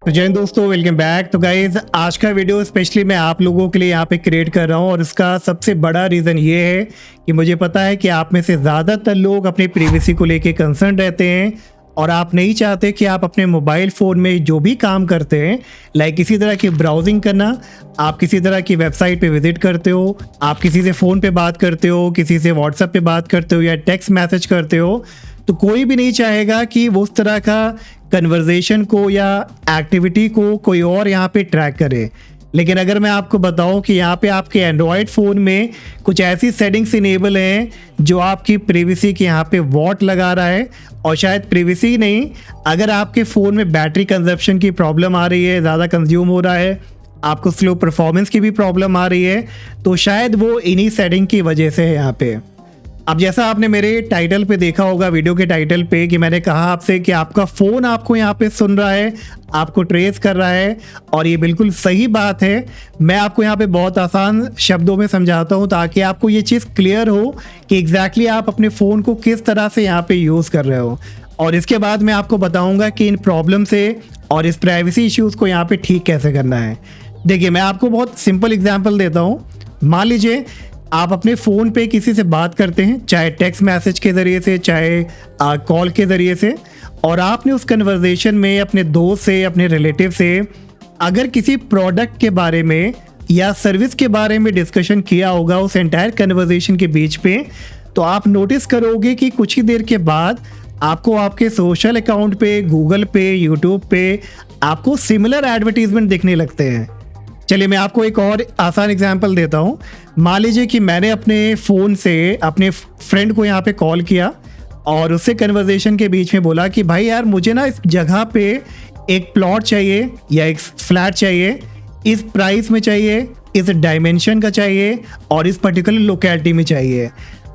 तो जय हिंद दोस्तों, वेलकम बैक। तो गाइज आज का वीडियो स्पेशली मैं आप लोगों के लिए यहाँ पे क्रिएट कर रहा हूँ और इसका सबसे बड़ा रीज़न ये है कि मुझे पता है कि आप में से ज़्यादातर लोग अपनी प्राइवेसी को लेके कंसर्न रहते हैं और आप नहीं चाहते कि आप अपने मोबाइल फ़ोन में जो भी काम करते हैं, लाइक किसी तरह की ब्राउजिंग करना, आप किसी तरह की वेबसाइट पे विजिट करते हो, आप किसी से फ़ोन पे बात करते हो, किसी से व्हाट्सएप पे बात करते हो या टेक्स्ट मैसेज करते हो, तो कोई भी नहीं चाहेगा कि वो उस तरह का कन्वर्जेशन को या एक्टिविटी को कोई और यहाँ पे ट्रैक करे। लेकिन अगर मैं आपको बताऊं कि यहाँ पे आपके एंड्रॉयड फ़ोन में कुछ ऐसी सेटिंग्स इनेबल हैं जो आपकी प्राइवेसी के यहाँ पे वॉट लगा रहा है, और शायद प्राइवेसी नहीं, अगर आपके फ़ोन में बैटरी कंजप्शन की प्रॉब्लम आ रही है, ज़्यादा कंज्यूम हो रहा है, आपको स्लो परफॉर्मेंस की भी प्रॉब्लम आ रही है, तो शायद वो इन्हीं सेटिंग की वजह से है यहाँ पे। अब जैसा आपने मेरे टाइटल पे देखा होगा, वीडियो के टाइटल पे, कि मैंने कहा आपसे कि आपका फ़ोन आपको यहाँ पे सुन रहा है, आपको ट्रेस कर रहा है, और ये बिल्कुल सही बात है। मैं आपको यहाँ पे बहुत आसान शब्दों में समझाता हूँ ताकि आपको ये चीज़ क्लियर हो कि एग्जैक्टली आप अपने फ़ोन को किस तरह से यहाँ पे यूज़ कर रहे हो, और इसके बाद मैं आपको बताऊँगा कि इन प्रॉब्लम से और इस प्राइवेसी इश्यूज़ को यहाँ पर ठीक कैसे करना है। देखिए, मैं आपको बहुत सिंपल एग्जाम्पल देता हूँ। मान लीजिए आप अपने फ़ोन पे किसी से बात करते हैं, चाहे टेक्स्ट मैसेज के ज़रिए से, चाहे कॉल के ज़रिए से, और आपने उस कन्वर्सेशन में अपने दोस्त से, अपने रिलेटिव से अगर किसी प्रोडक्ट के बारे में या सर्विस के बारे में डिस्कशन किया होगा उस एंटायर कन्वर्सेशन के बीच पे, तो आप नोटिस करोगे कि कुछ ही देर के बाद आपको आपके सोशल अकाउंट पे, गूगल पे, यूट्यूब पे आपको सिमिलर एडवर्टीजमेंट दिखने लगते हैं। चलिए मैं आपको एक और आसान एग्जांपल देता हूँ। मान लीजिए कि मैंने अपने फ़ोन से अपने फ्रेंड को यहाँ पे कॉल किया और उससे कन्वर्सेशन के बीच में बोला कि भाई यार, मुझे ना इस जगह पे एक प्लॉट चाहिए या एक फ्लैट चाहिए, इस प्राइस में चाहिए, इस डायमेंशन का चाहिए और इस पर्टिकुलर लोकेलिटी में चाहिए।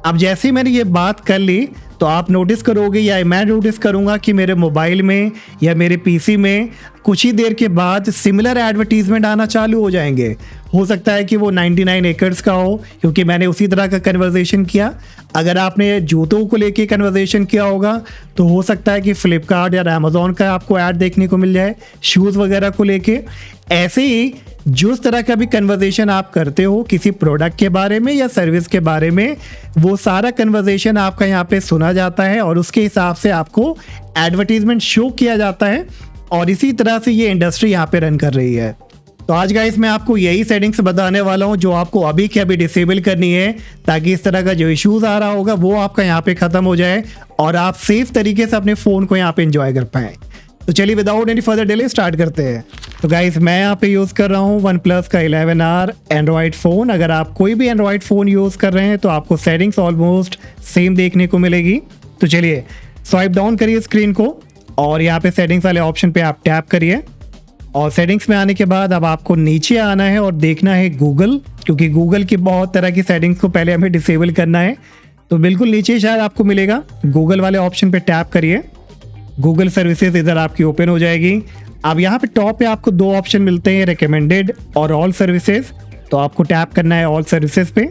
अब जैसे ही मैंने ये बात कर ली तो आप नोटिस करोगे या मैं नोटिस करूँगा कि मेरे मोबाइल में या मेरे पीसी में कुछ ही देर के बाद सिमिलर एडवर्टीजमेंट आना चालू हो जाएंगे। हो सकता है कि वो 99 एकर्स का हो, क्योंकि मैंने उसी तरह का कन्वर्सेशन किया। अगर आपने जूतों को लेके कन्वर्सेशन किया होगा तो हो सकता है कि फ्लिपकार्ट या अमेज़ॉन का आपको ऐड देखने को मिल जाए शूज़ वगैरह को लेके। ऐसे ही जिस तरह का भी कन्वर्सेशन आप करते हो किसी प्रोडक्ट के बारे में या सर्विस के बारे में, वो सारा कन्वर्सेशन आपका यहाँ पे सुना जाता है और उसके हिसाब से आपको एडवर्टीजमेंट शो किया जाता है, और इसी तरह से ये इंडस्ट्री यहाँ पे रन कर रही है। तो आज गाइस मैं आपको यही सेटिंग्स बताने वाला हूँ जो आपको अभी के अभी डिसेबल करनी है, ताकि इस तरह का जो इश्यूज़ आ रहा होगा वो आपका यहाँ पे ख़त्म हो जाए और आप सेफ तरीके से अपने फ़ोन को यहाँ पे एंजॉय कर पाएँ। तो चलिए without any further delay start करते हैं। तो गाइस मैं यहाँ पे यूज़ कर रहा हूँ OnePlus का 11R एंड्रॉयड फ़ोन। अगर आप कोई भी एंड्रॉयड फ़ोन यूज़ कर रहे हैं तो आपको सेटिंग्स ऑलमोस्ट सेम देखने को मिलेगी। तो चलिए स्वाइप डाउन करिए स्क्रीन को और यहाँ पे सेटिंग्स वाले ऑप्शन पे आप टैप करिए, और सेटिंग्स में आने के बाद अब आपको नीचे आना है और देखना है गूगल, क्योंकि गूगल की बहुत तरह की सेटिंग्स को पहले हमें डिसेबल करना है। तो बिल्कुल नीचे शायद आपको मिलेगा, गूगल वाले ऑप्शन पे टैप करिए। गूगल सर्विसेज इधर आपकी ओपन हो जाएगी। अब यहाँ पे टॉप पे आपको दो ऑप्शन मिलते हैं, रिकमेंडेड और ऑल सर्विसेज। तो आपको टैप करना है ऑल सर्विसेज पे।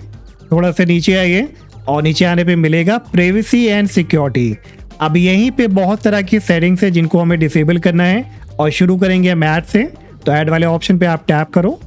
थोड़ा सा नीचे आइए और नीचे आने पे मिलेगा प्राइवेसी एंड सिक्योरिटी। अब यहीं पे बहुत तरह की सेटिंग्स है जिनको हमें डिसेबल करना है, और शुरू करेंगे हम ऐड से। तो ऐड वाले ऑप्शन पे आप टैप करो।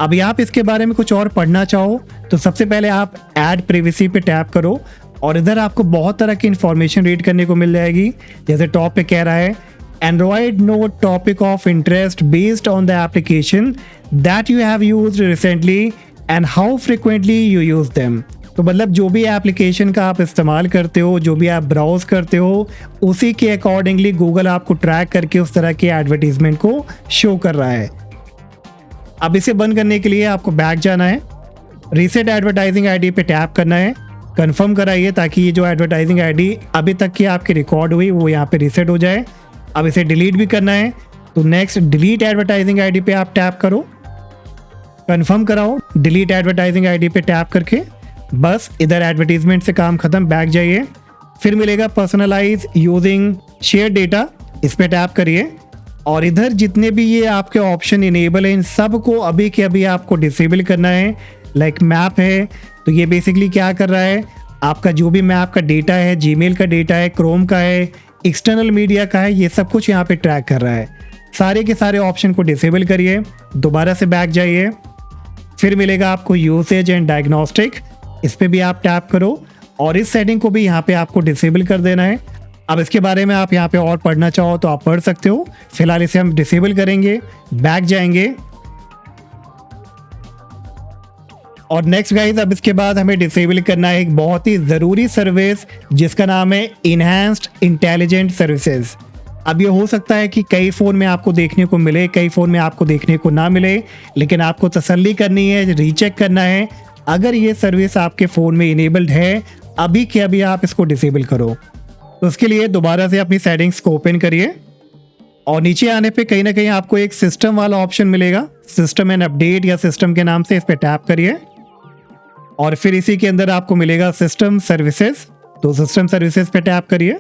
अब यहाँ पे इसके बारे में कुछ और पढ़ना चाहो तो सबसे पहले आप ऐड प्राइवेसी पे टैप करो, और इधर आपको बहुत तरह की इन्फॉर्मेशन रीड करने को मिल जाएगी। जैसे टॉप पे कह रहा है, Android know topic of interest based on the application that you have used recently and how frequently you use them. तो मतलब जो भी एप्लीकेशन का आप इस्तेमाल करते हो, जो भी आप ब्राउज करते हो, उसी के अकॉर्डिंगली गूगल आपको ट्रैक करके उस तरह के एडवर्टीजमेंट को शो कर रहा है। अब इसे बंद करने के लिए आपको बैक जाना है, रीसेट एडवर्टाइजिंग आईडी पे टैप करना है, कंफर्म कराइए ताकि ये जो एडवर्टाइजिंग आईडी अभी तक की आपकी रिकॉर्ड हुई वो यहाँ पे रीसेट हो जाए। अब इसे डिलीट भी करना है, तो नेक्स्ट डिलीट एडवर्टाइजिंग आईडी पे आप टैप करो, कंफर्म कराओ डिलीट एडवर्टाइजिंग आईडी पे टैप करके। बस इधर एडवर्टीजमेंट से काम खत्म, बैक जाइए। फिर मिलेगा पर्सनलाइज यूजिंग शेयर डेटा, इस पे टैप करिए, और इधर जितने भी ये आपके ऑप्शन इनेबल हैं इन सब को अभी के अभी आपको डिसेबल करना है। लाइक मैप है, तो ये बेसिकली क्या कर रहा है, आपका जो भी मैप का डेटा है, जीमेल का डेटा है, क्रोम का है, एक्सटर्नल मीडिया का है, ये सब कुछ यहाँ पे ट्रैक कर रहा है। सारे के सारे ऑप्शन को डिसेबल करिए, दोबारा से बैक जाइए, फिर मिलेगा आपको यूसेज एंड डायग्नोस्टिक, इस पर भी आप टैप करो और इस सेटिंग को भी यहाँ पे आपको डिसेबल कर देना है। अब इसके बारे में आप यहाँ पे और पढ़ना चाहो तो आप पढ़ सकते हो, फिलहाल इसे हम डिसेबल करेंगे, बैक जाएंगे और नेक्स्ट गाइस अब इसके बाद हमें डिसेबल करना है एक बहुत ही ज़रूरी सर्विस जिसका नाम है इनहैंस्ड इंटेलिजेंट सर्विसेज। अब ये हो सकता है कि कई फ़ोन में आपको देखने को मिले, कई फ़ोन में आपको देखने को ना मिले, लेकिन आपको तसल्ली करनी है, रीचेक करना है। अगर ये सर्विस आपके फ़ोन में इनेबल्ड है अभी के अभी आप इसको डिसेबल करो। तो उसके लिए दोबारा से अपनी सेटिंग्स को ओपन करिए और नीचे आने पे कहीं ना कहीं आपको एक सिस्टम वाला ऑप्शन मिलेगा, सिस्टम एंड अपडेट या सिस्टम के नाम से, इस पर टैप करिए और फिर इसी के अंदर आपको मिलेगा सिस्टम सर्विसेज, तो सिस्टम सर्विसेज पे टैप करिए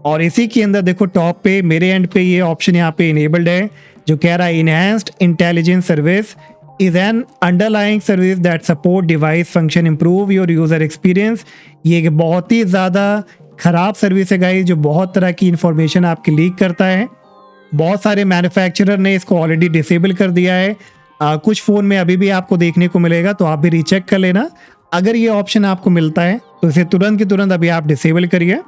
और इसी के अंदर देखो टॉप पे मेरे एंड पे ये ऑप्शन यहाँ पे इनेबल्ड है जो कह रहा है enhanced intelligence service is an underlying service that support device function improve your user experience. ये एक बहुत ही ज़्यादा ख़राब सर्विस है गाइस जो बहुत तरह की इंफॉर्मेशन आपकी लीक करता है। बहुत सारे मैन्युफैक्चरर ने इसको ऑलरेडी डिसेबल कर दिया है, कुछ फ़ोन में अभी भी आपको देखने को मिलेगा, तो आप भी रीचेक कर लेना। अगर ये ऑप्शन आपको मिलता है तो इसे तुरंत की तुरंत अभी आप डिसेबल करिए,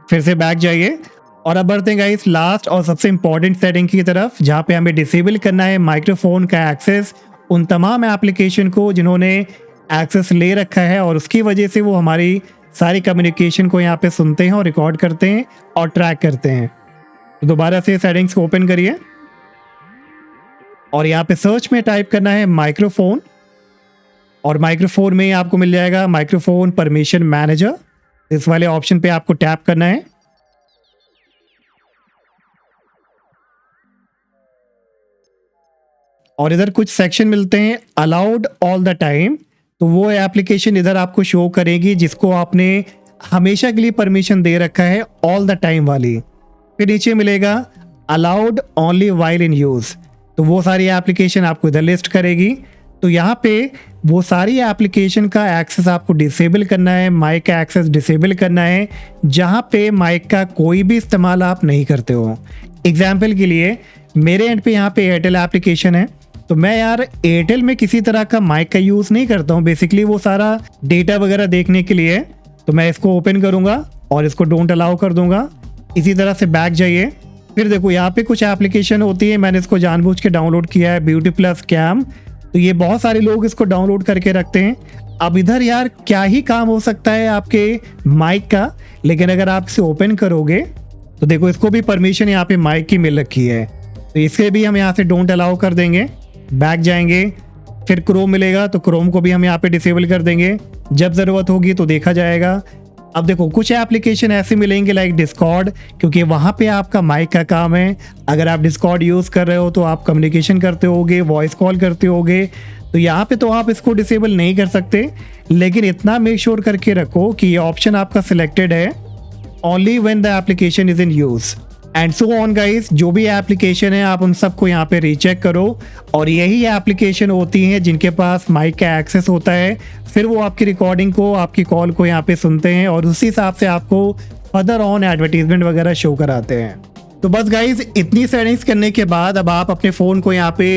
फिर से बैक जाइए और अब बढ़ते हैं गाइस लास्ट और सबसे इंपॉर्टेंट सेटिंग की तरफ, जहाँ पे हमें डिसेबल करना है माइक्रोफोन का एक्सेस उन तमाम एप्लीकेशन को जिन्होंने एक्सेस ले रखा है और उसकी वजह से वो हमारी सारी कम्युनिकेशन को यहाँ पे सुनते हैं और रिकॉर्ड करते हैं और ट्रैक करते हैं। तो दोबारा से सेटिंग्स को ओपन करिए और यहाँ पे सर्च में टाइप करना है माइक्रोफोन और माइक्रोफोन में आपको मिल जाएगा माइक्रोफोन परमिशन मैनेजर, इस वाले ऑप्शन पे आपको टैप करना है और इधर कुछ सेक्शन मिलते हैं अलाउड ऑल द टाइम, तो वो एप्लीकेशन इधर आपको शो करेगी जिसको आपने हमेशा के लिए परमिशन दे रखा है ऑल द टाइम वाली। फिर नीचे मिलेगा allowed only while in use, तो वो सारी एप्लीकेशन आपको इधर लिस्ट करेगी। तो यहाँ पे वो सारी एप्लीकेशन का एक्सेस आपको डिसेबल करना है, माइक का एक्सेस डिसेबल करना है जहाँ पे माइक का कोई भी इस्तेमाल आप नहीं करते हो। एग्जाम्पल के लिए मेरे एंड पे यहाँ पे एयरटेल एप्लीकेशन है, तो मैं यार एयरटेल में किसी तरह का माइक का यूज़ नहीं करता हूँ, बेसिकली वो सारा डेटा वगैरह देखने के लिए। तो मैं इसको ओपन करूँगा और इसको डोंट अलाउ कर दूंगा। इसी तरह से बैक जाइए, फिर देखो यहाँ पे कुछ एप्लीकेशन होती है, मैंने इसको जानबूझ के डाउनलोड किया है, ब्यूटी प्लस कैम, तो ये बहुत सारे लोग इसको डाउनलोड करके रखते हैं। अब इधर यार क्या ही काम हो सकता है आपके माइक का, लेकिन अगर आप इसे ओपन करोगे तो देखो इसको भी परमिशन यहाँ पे माइक की मिल रखी है, तो इसे भी हम यहाँ से डोंट अलाउ कर देंगे। बैक जाएंगे, फिर क्रोम मिलेगा तो क्रोम को भी हम यहाँ पे डिसेबल कर देंगे, जब ज़रूरत होगी तो देखा जाएगा। अब देखो कुछ एप्लीकेशन ऐसे मिलेंगे लाइक डिस्कॉर्ड, क्योंकि वहाँ पे आपका माइक का काम है। अगर आप डिस्कॉर्ड यूज़ कर रहे हो तो आप कम्युनिकेशन करते होगे, वॉइस कॉल करते होगे, तो यहाँ पे तो आप इसको डिसेबल नहीं कर सकते, लेकिन इतना मेक श्योर करके रखो कि ये ऑप्शन आपका सिलेक्टेड है only when the application is in use and so on guys. जो भी एप्लीकेशन है आप उन सबको यहाँ पे रीचेक करो और यही एप्लीकेशन होती हैं जिनके पास माइक का एक्सेस होता है, फिर वो आपकी रिकॉर्डिंग को, आपकी कॉल को यहाँ पे सुनते हैं और उसी हिसाब से आपको फर्दर ऑन एडवर्टीजमेंट वगैरह शो कराते हैं। तो बस गाइज इतनी सेटिंग्स करने के बाद अब आप अपने फ़ोन को यहाँ पे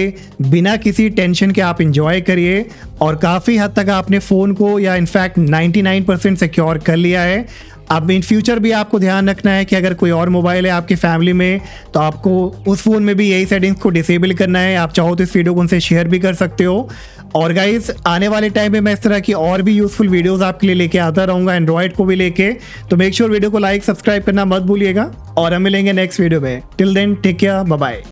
बिना किसी टेंशन के आप इंजॉय करिए और काफ़ी हद तक आपने फ़ोन को या इनफैक्ट 99% सिक्योर कर लिया है। अब इन फ्यूचर भी आपको ध्यान रखना है कि अगर कोई और मोबाइल है आपकी फैमिली में तो आपको उस फ़ोन में भी यही सेटिंग्स को डिसेबल करना है। आप चाहो तो इस वीडियो को उनसे शेयर भी कर सकते हो। और गाइस आने वाले टाइम में मैं इस तरह की और भी यूज़फुल वीडियोस आपके लिए लेके आता रहूँगा, एंड्रॉइड को भी लेके। तो मेक श्योर वीडियो को लाइक सब्सक्राइब करना मत भूलिएगा और हम मिलेंगे नेक्स्ट वीडियो में। Till then take care, bye bye.